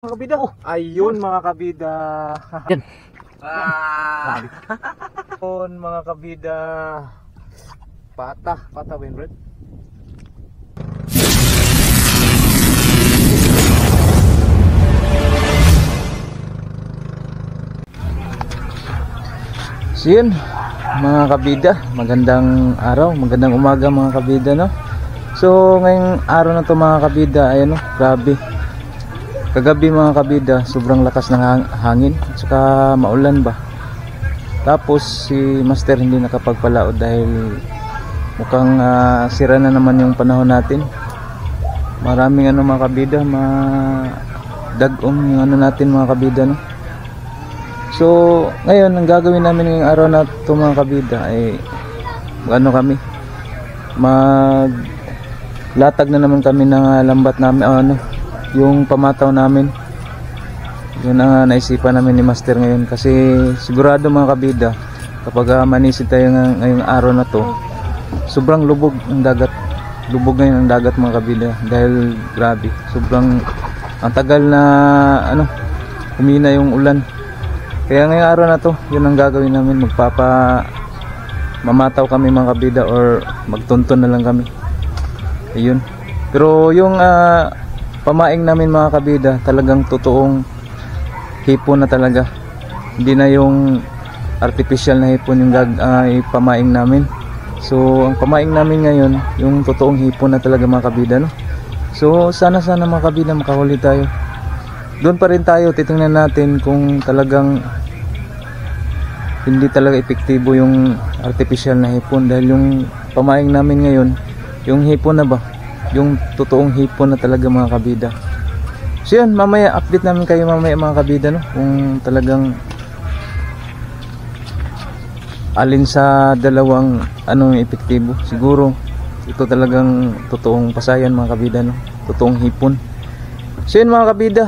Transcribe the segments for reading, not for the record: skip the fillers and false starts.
Mga kabida, ayun mga kabida. Yan. Ayun mga kabida. Patah Winbred. So yun mga kabida, magandang araw, magandang umaga mga kabida, no? So ngayong araw na to mga kabida, ayan, no, grabe. Kagabi mga kabida, sobrang lakas ng hangin at saka maulan ba. Tapos si Master hindi nakapagpalaod dahil mukhang sira na naman yung panahon natin. Maraming mga kabida, dagom yung natin mga kabida, no? So ngayon ang gagawin namin ngayong araw na ito mga kabida ay kami, maglatag na naman kami ng lambat namin, yung pamataw namin. Yun ang naisipan namin ni Master ngayon, kasi sigurado mga kabida kapag manisid tayo ngayong araw na to, sobrang lubog ang dagat. Lubog ngayon ang dagat mga kabida dahil grabe, sobrang ang tagal na humina yung ulan. Kaya ngayong araw na to, yun ang gagawin namin, mamataw kami mga kabida or magtunton na lang kami. Ayun. Pero yung pamaing namin mga kabida, talagang totoong hipon na talaga. Hindi na yung artificial na hipon yung ipamaing namin. So ang pamaing namin ngayon, yung totoong hipon na talaga mga kabida, no? So sana mga kabida makahuli tayo. Doon pa rin tayo, titingnan natin kung talagang hindi talaga epektibo yung artificial na hipon, dahil yung pamaing namin ngayon, yung hipon na ba, yung totoong hipon na talaga mga kabida. So yun, mamaya update namin kayo mamaya mga kabida, no, kung talagang alin sa dalawang epektibo. Siguro ito talagang totoong pasayan mga kabida, no, totoong hipon. So yun mga kabida,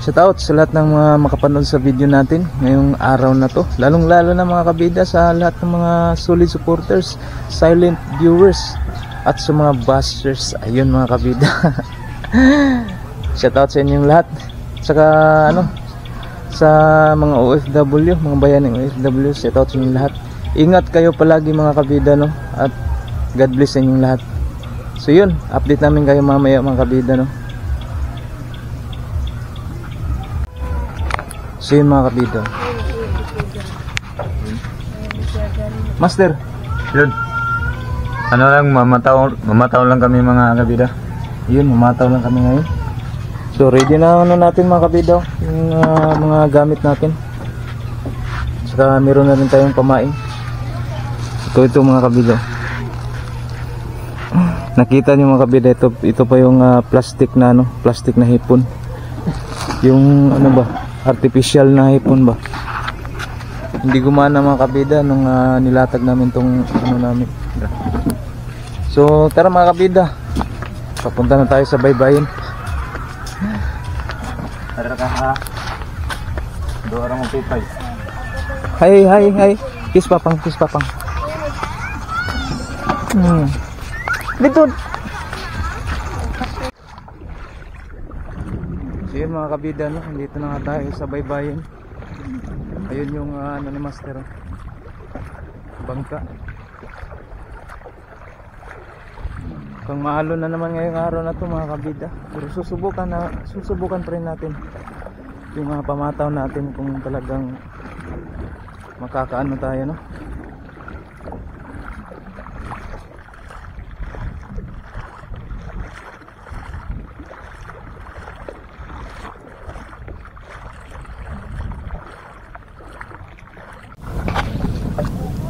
shout out sa lahat ng mga makapanood sa video natin ngayong araw na to, lalong lalo na mga kabida sa lahat ng mga solid supporters, silent viewers at sa mga busters. Ayun mga kabida. Shout out sa inyong lahat. Saka sa mga OFW, mga bayaning OFW, shout out sa inyong lahat. Ingat kayo palagi mga kabida, no, at God bless sa inyong lahat. So yun, update namin kayo mamaya mga kabida, no. So yun mga kabida. Master, Yun. Mamataw lang kami mga kabida. yun, mamataw lang kami ngayon. So ready na natin mga kabida, yung mga gamit natin. Saka meron na rin tayong pamain. Ito mga kabida. Nakita niyo mga kabida, ito pa yung plastic na plastic na hipon. Yung artificial na hipon ba. Hindi gumana mga kabida nung nilatag namin tong namin. So tara mga kabida, papunta na tayo sa baybayin. Tara ka ha. Doon mo pipay. Hi. Kiss papang. Dito. So yun mga kabida, no, dito na nga tayo sa baybayin. Ayun yung ni Master, bangka. Kung mahalo na naman ngayong araw na to mga kabida, pero susubukan pa rin natin yung pamataw natin kung talagang makakaano tayo, no.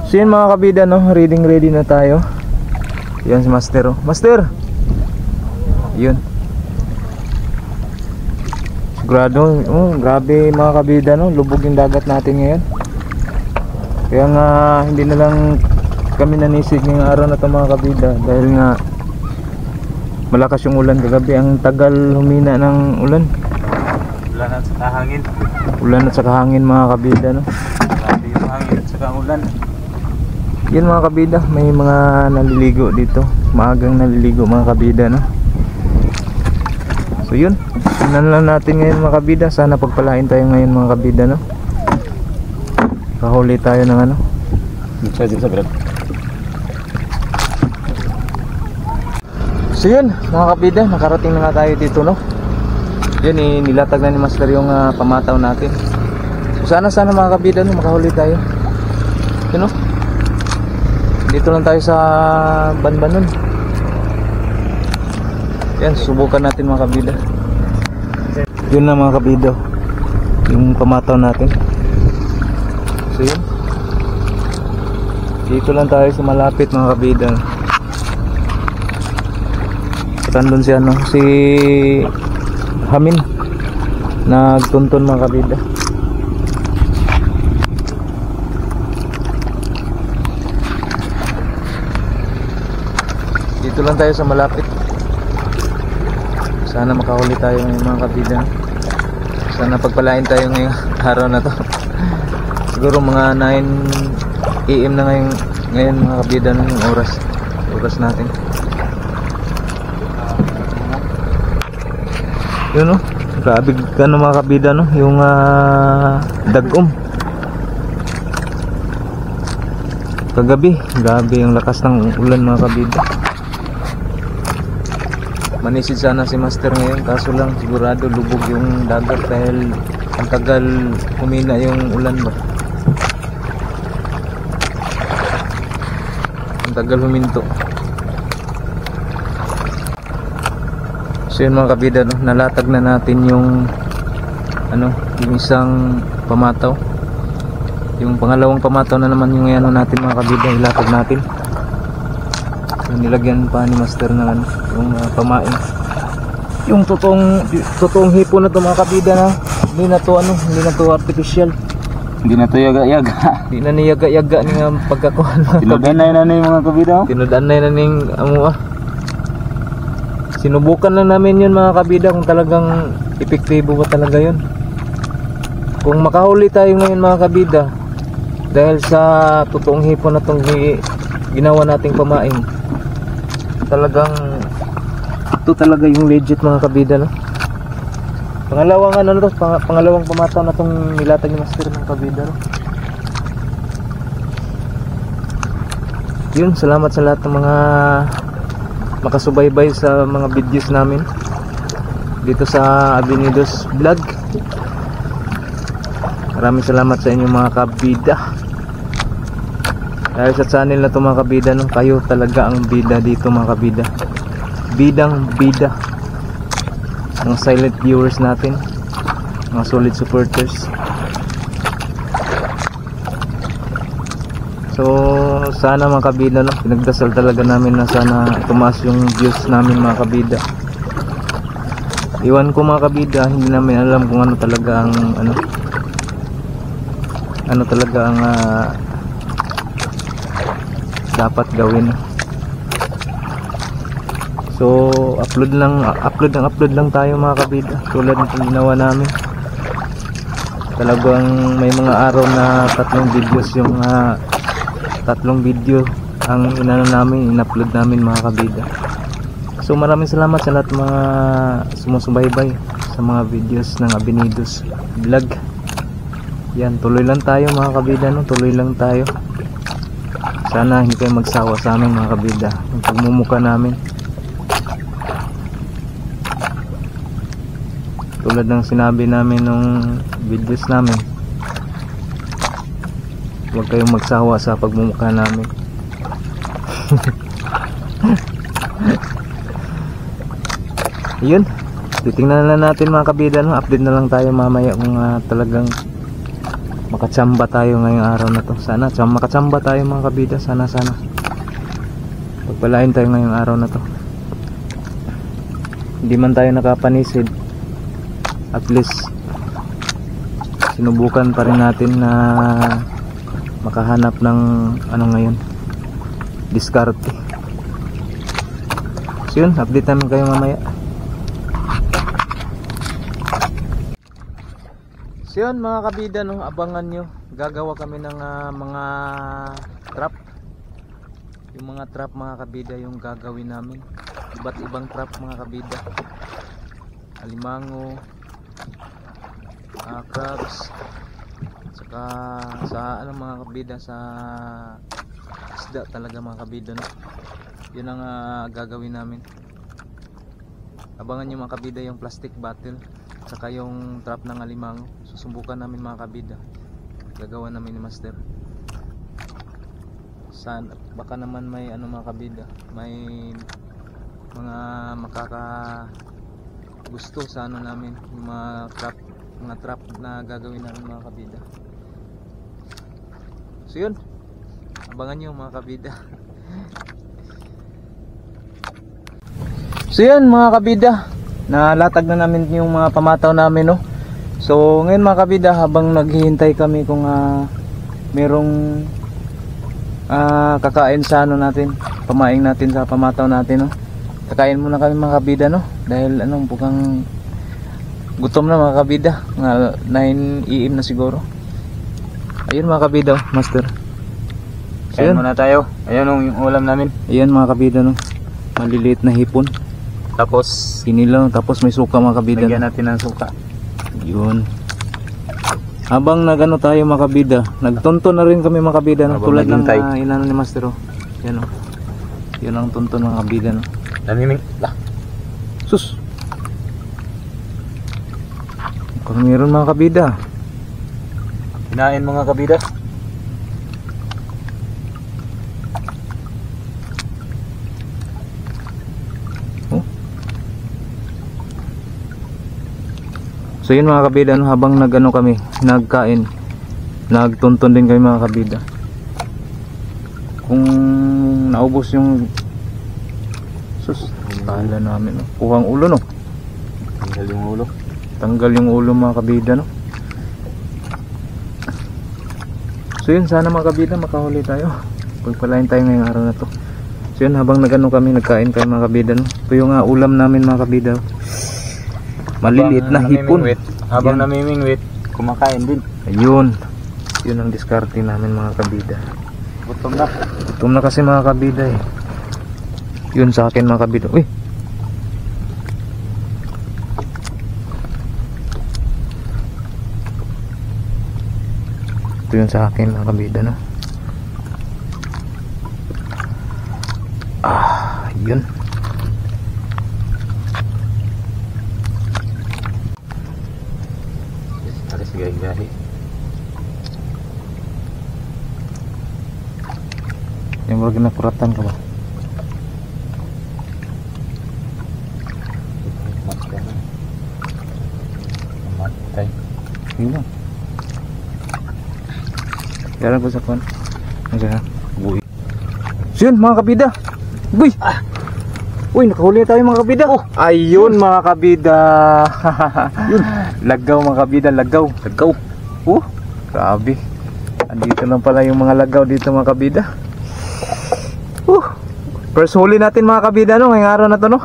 So yun mga kabida, no, ready na tayo. Yan si Master, Master! Yun. Sigurado, grabe mga kabida, no, lubog yung dagat natin ngayon. Kaya nga hindi na lang kami nanisig ngayong araw na ito mga kabida, dahil nga malakas yung ulan kagabi. Ang tagal humina ng ulan. Ulan at saka hangin mga kabida, no. Grabe yung hangin at saka ulan. Yun mga kabida, may mga naliligo dito, maagang naliligo mga kabida, no. So So yun, tingnan lang natin ngayon mga kabida. Sana pagpalain tayo ngayon mga kabida, no? Kahuli tayo ng ano. So yun mga kabida, nakarating na nga tayo dito, no? Yun, nilatag na ni Master yung pamataw natin. So sana mga kabida, no, makahuli tayo. Yun, no? Dito lang tayo sa Banban nun. Yan, subukan natin mga kabida. Yun na mga kabida, yung pamataw natin. So yun, dito lang tayo sa malapit mga kabida. Tandun si ano, si Hamin nagtuntun mga kabida. Dito lang tayo sa malapit. Sana makahuli tayo ngayon mga kabida. Sana pagpalain tayo ngayong araw na to. Siguro mga 9 AM na ngayon mga kabida, ng oras natin. Yun, no? Grabe ano mga kabida, no? Yung dagom kagabi, grabe yung lakas ng ulan mga kabida. Manisid sana si Master ngayon, kaso lang sigurado lubog yung dagat dahil ang tagal humina yung ulan ba. Ang tagal huminto. So yun mga kabida, no? Nalatag na natin yung yung isang pamataw. Yung pangalawang pamataw na naman yung natin mga kabida, ilatag natin. So, nilagyan pa ni Master na yung pamain. Yung totoong hipo na to mga kabida, na hindi na to artificial. Hindi na to yaga-yaga. Hindi na niyaga-yaga ni nga pagkakuhan mga Tinudaan na yun yung mga kabida. Tinudaan na ning sinubukan lang namin yun mga kabida kung talagang epektibo ba talaga yun. Kung makahuli tayo ngayon mga kabida dahil sa totoong hipo na itong ginawa nating pamain, talagang ito talaga yung legit mga kabida, no? Pangalawang pamataw na itong nilatag ni Master mga kabida, no? Yun, salamat sa lahat ng mga makasubaybay sa mga videos namin dito sa Abinidos Vlog. Maraming salamat sa inyo mga kabida. Dahil sa channel na to mga kabida, no, kayo talaga ang bida dito mga kabida. Bidang bida. Mga silent viewers natin, mga solid supporters. So sana mga kabida, no, pinagdasal talaga namin na sana tumaas yung views namin mga kabida. Iwan ko mga kabida, hindi namin alam kung ano talaga ang ano talaga ang dapat gawin. So upload lang tayo mga kabida, tulad ng ginawa namin. Talagang may mga araw na 3 videos yung 3 video ang in-upload namin mga kabida. So maraming salamat sa lahat mga sumusubaybay sa mga videos ng Abinidos Vlog. Yan, tuloy lang tayo mga kabida, no? Tuloy lang tayo. Sana hindi kayo magsawa sa amin mga kabida, yung pagmumuka namin. Tulad ng sinabi namin nung videos namin, huwag kayong magsawa sa pagmumukha namin. Yun, titingnan na natin mga kabida, no? Update na lang tayo mamaya kung talagang makachamba tayo ngayong araw na to. Sana makachamba tayo mga kabida. Sana pagpalain tayo ngayong araw na to. Hindi man tayo nakapanisid, at least sinubukan pa rin natin na makahanap ng ngayon, diskarte. So yun, update namin kayo mamaya. So yun mga kabida, no, abangan nyo, gagawa kami ng mga trap. Yung mga trap mga kabida yung gagawin namin, iba't ibang trap mga kabida. alimango, crabs, saka sa ano mga kabida, sa isda talaga mga kabida, no? Yun ang gagawin namin. Abangan nyo mga kabida yung plastic bottle saka yung trap ng alimango. Susubukan namin mga kabida, gagawa namin ni Master. Baka naman may ano mga kabida, may mga gusto sa ano namin, yung mga trap na gagawin namin mga kabida. So yun, abangan nyo mga kabida. So yun mga kabida, nalatag na namin yung mga pamataw namin, no? So ngayon mga kabida, habang naghihintay kami kung merong kakain sa ano natin, pamaing natin sa pamataw natin, no? Kakain muna kami mga kabida, no? Dahil bukang gutom na mga kabida, 9 AM na siguro. Ayun mga kabida, Master. So, Kain muna tayo. Ayan yung ulam namin. Ayan mga kabida, no? Maliliit na hipon. Tapos Kinilaw, tapos may suka mga kabida. lagyan natin ng suka. Yun. Habang nagano tayo mga kabida, nagtunto na rin kami mga kabida, no? Habang Tulad ng naghintay. inano ni Master, oh. Yan, oh. Yun ang tunton mga kabida, no? Namiming. Sus. Kung meron mga kabida. Kinain mga kabida. So yun mga kabida, no, habang nagano kami, nagkain, nagtunton din kami mga kabida. Kung naubos yung kala namin, no? Kuhang ulo, no? Tanggal yung ulo. Tanggal yung ulo mga kabida, no? So yun, sana mga kabida makahuli tayo. Pagpalain tayo ngayong araw na to. So yun, habang nagano kami, nagkain kayo mga kabida, no? Ito yung ulam namin mga kabida. Maliliit na hipon. Habang Yan. namimingwit, kumakain din. Ayun. Yun ang diskarte namin mga kabida. Gutom na. Gutom na kasi mga kabida, eh. Yun sa akin mga kabida. Uy. Ito yun sa akin mga kabida, no? Yun. Alis gahi-gahi. Yung mga ginakuratan ka ba? Matay. Yun lang. Yaran ko sa kwan. Hanggang buhay. So yun mga kabida. Uy! Uy, nakahuli tayo mga kabida. Oh, ayun mga kabida. Yun. Lagaw mga kabida, lagaw. Lagaw. Oh, grabe. Andito lang pala yung mga lagaw dito mga kabida. First huli natin mga kabida, no? Ngayong araw na to, no?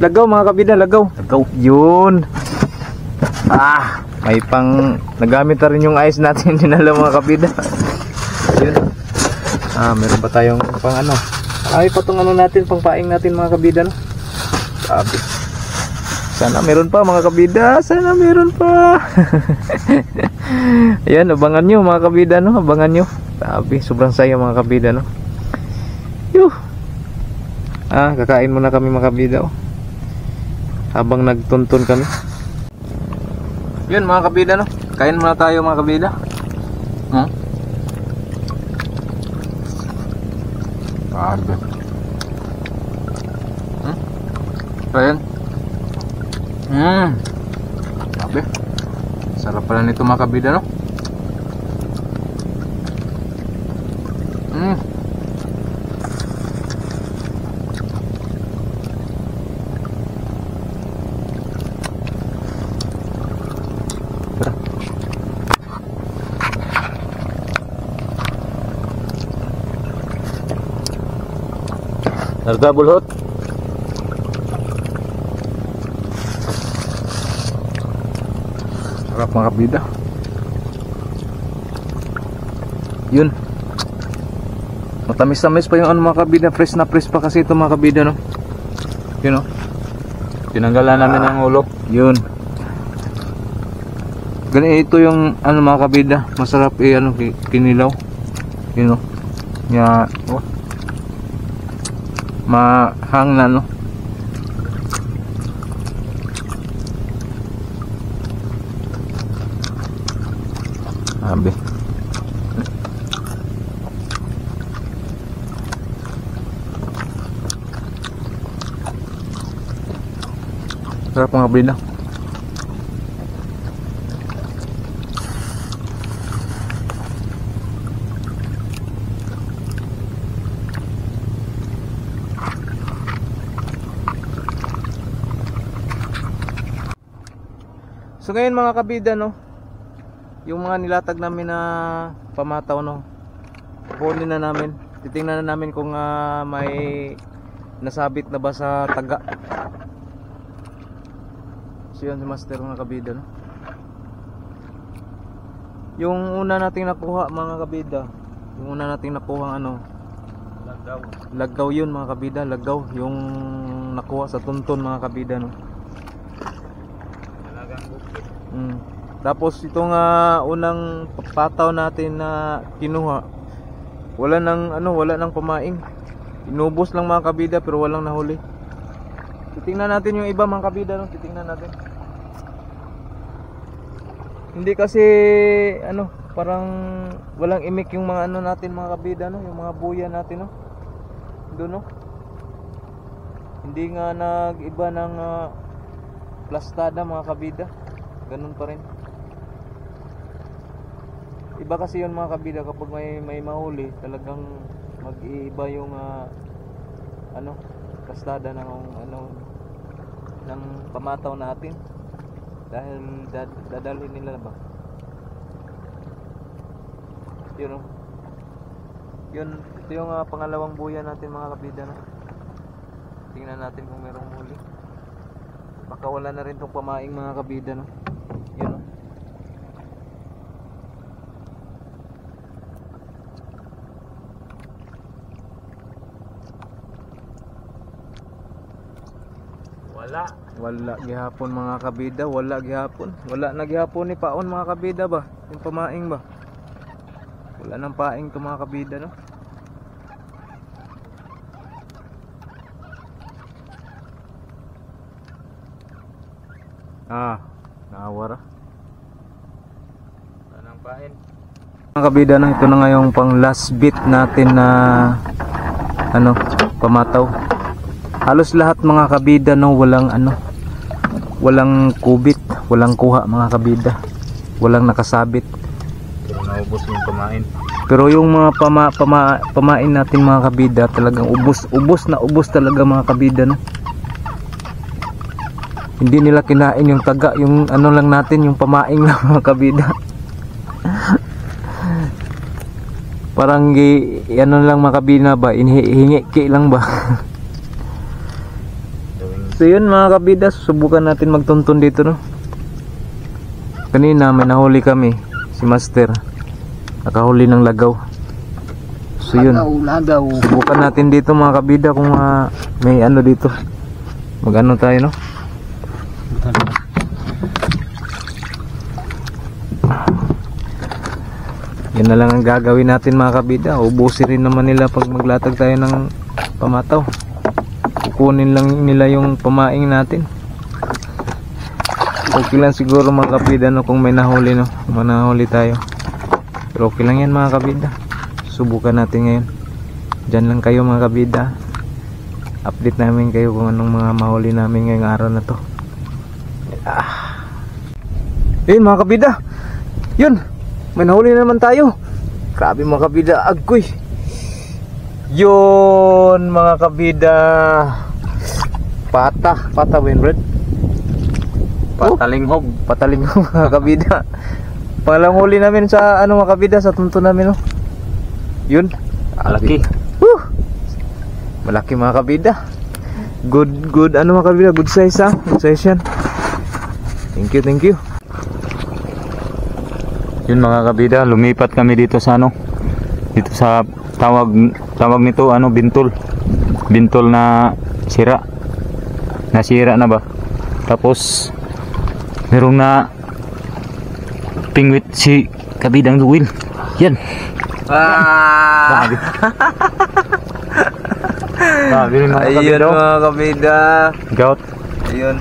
Lagaw mga kabida, lagaw. Lagaw. Yun. May pang nagamit na rin yung ice natin dinala mga kabida. Yun. Meron pa tayong pang ano. Ay, patong ano natin, pang paing natin mga kabida, no? Sabi. Sana meron pa mga kabida, sana meron pa. Ayan, abangan nyo mga kabida, no? Abangan nyo. Sabi, sobrang saya mga kabida, no? Yuh. Kakain muna kami mga kabida, oh. Habang nagtuntun kami. Yun mga kabida, no? Kain muna tayo mga kabida. Grabe. Ayan. Grabe. Sarap pala nito mga kabida, no? Nargabulhot. Sarap mga kabida. Yun. Matamis-tamis pa yung ano mga kabida. Fresh na fresh pa kasi ito mga kabida, no? Yun, no? Tinanggalan namin ang ulo. Yun. Ganito yung ano mga kabida, masarap ano kinilaw. Yun, no. Ya, oh. Mahang na, no. Sabi. Sarap mga kabida. So ngayon mga kabida, no, yung mga nilatag namin na pamataw, no, kunin na namin, titingnan na namin kung may nasabit na ba sa taga. So yun si master mga kabida, no. Yung una nating nakuha mga kabida, yung una nating nakuha ano, lagaw yun mga kabida, lagaw yung nakuha sa tunton mga kabida, no. Tapos itong unang pataw natin na kinuha, wala nang pamaing. Inubos lang mga kabida pero walang nahuli. Titingnan natin yung iba mga kabida, no? Titingnan natin. Hindi kasi parang walang imik yung mga natin mga kabida, no? Yung mga buya natin, no? Doon, no? Hindi nga nag-iba ng plastada mga kabida. Ganun pa rin. Iba kasi yun mga kabida, kapag may mahuli, talagang mag-iiba yung plastada ng ng pamataw natin. Dahil dadalhin nila ba? Yun, oh. Yun, ito yung pangalawang buya natin mga kabida, na. Tingnan natin kung merong huli. Baka wala na rin tong pamaing mga kabida, no. Yun, oh. Wala gihapon mga kabida, wala gihapon. Wala na gihapon ni paon mga kabida ba? Yung pamaing ba? Wala nang paing to mga kabida, no. Naawara. Wala nang pain. Mga kabida, no, ito na nga yung pang last bit natin na pamataw. Halos lahat mga kabida, no, walang kubit, walang kuha mga kabida, walang nakasabit. Pero naubos yung pamain. Pero yung mga pamain natin mga kabida, talagang ubos talaga mga kabida, no. Hindi nila kinain yung taga, yung lang natin, yung pamain lang mga kabida. Parang lang mga kabida ba, hingi lang ba. So yun mga kabida, susubukan natin magtuntun dito, no. Kanina may nahuli kami, si master nakahuli ng lagaw. So yun, subukan natin dito mga kabida kung may dito, tayo, no. Yan na lang ang gagawin natin mga kabida. Ubusin rin naman nila pag maglatag tayo ng pamataw. Kukunin lang nila yung pamaing natin. Okay lang siguro mga kabida, no, kung may nahuli, no, kung may nahuli tayo. Pero okay lang yan mga kabida. Subukan natin ngayon. Diyan lang kayo mga kabida. Update namin kayo kung anong mga mahuli namin ngayong araw na to. Yun mga kabida, yun, may nahuli na naman tayo. Grabe mga kabida, agoy. Yun mga kabida, pata ba yun, Brad? Patalinghog. Patalinghog mga kabida. Pangalang huli namin sa mga kabida, sa tunto namin, no. Yun, Malaki. Malaki mga kabida. Good mga kabida, good size, good size yan. Thank you. Yun mga kabida, lumipat kami dito sa dito sa tawag nito bintol na nasira na ba. Tapos Merong na pingwit si kabidang Duwil. Yan. Ah! Grabe. Grabe rin mga Ayun kabida. mga kabida. Gout. Ayun.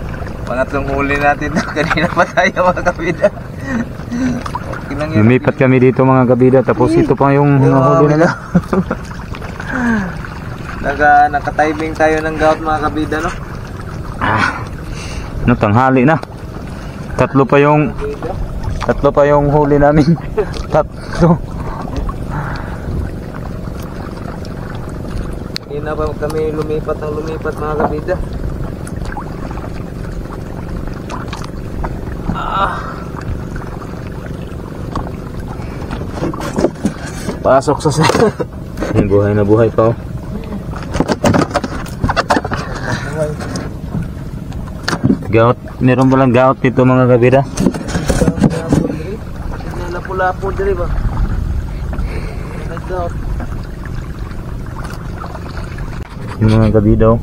Pangatlong huli natin. Kanina pa tayo mga kabida. Okay lang yan. Lumipat kami dito mga kabida. Tapos ito pa yung huli nila. Naka-timing tayo ng gout mga kabida, no? No, tanghali na. Tatlo pa yung huli namin. Tatlo. Hindi na ba kami lumipat mga kabida? Pasok sa Buhay na buhay pa oh. Gout. Meron ba lang gout dito mga kabida? Lapu-lapu diri ba? Nag-gout. Yung mga kabida oh.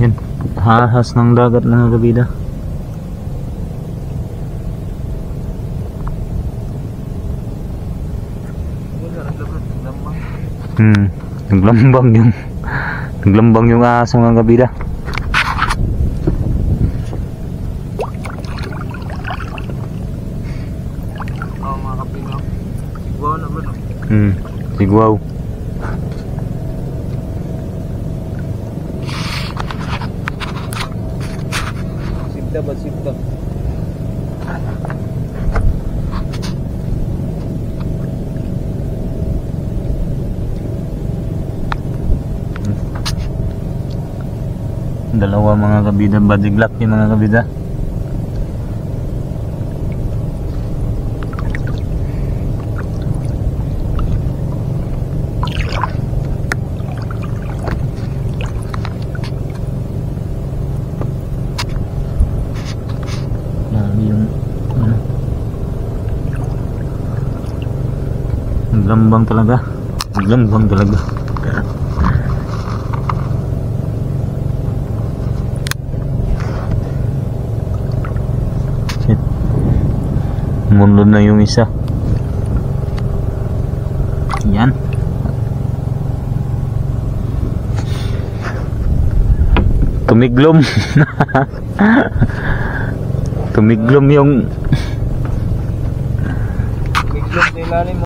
Yan. Ahas ng dagat mga kabida. Naglambang yung ahas mga kabida. Oh mga kabida. Sigwaw na ba no? Sigwaw. Sibta. Dalawa mga kabida, badiglak yung mga kabida. Yung naglambang talaga. Munod na yung isa. Yan. Tumiglom. Tumiglom yung Biglog sa ilalim.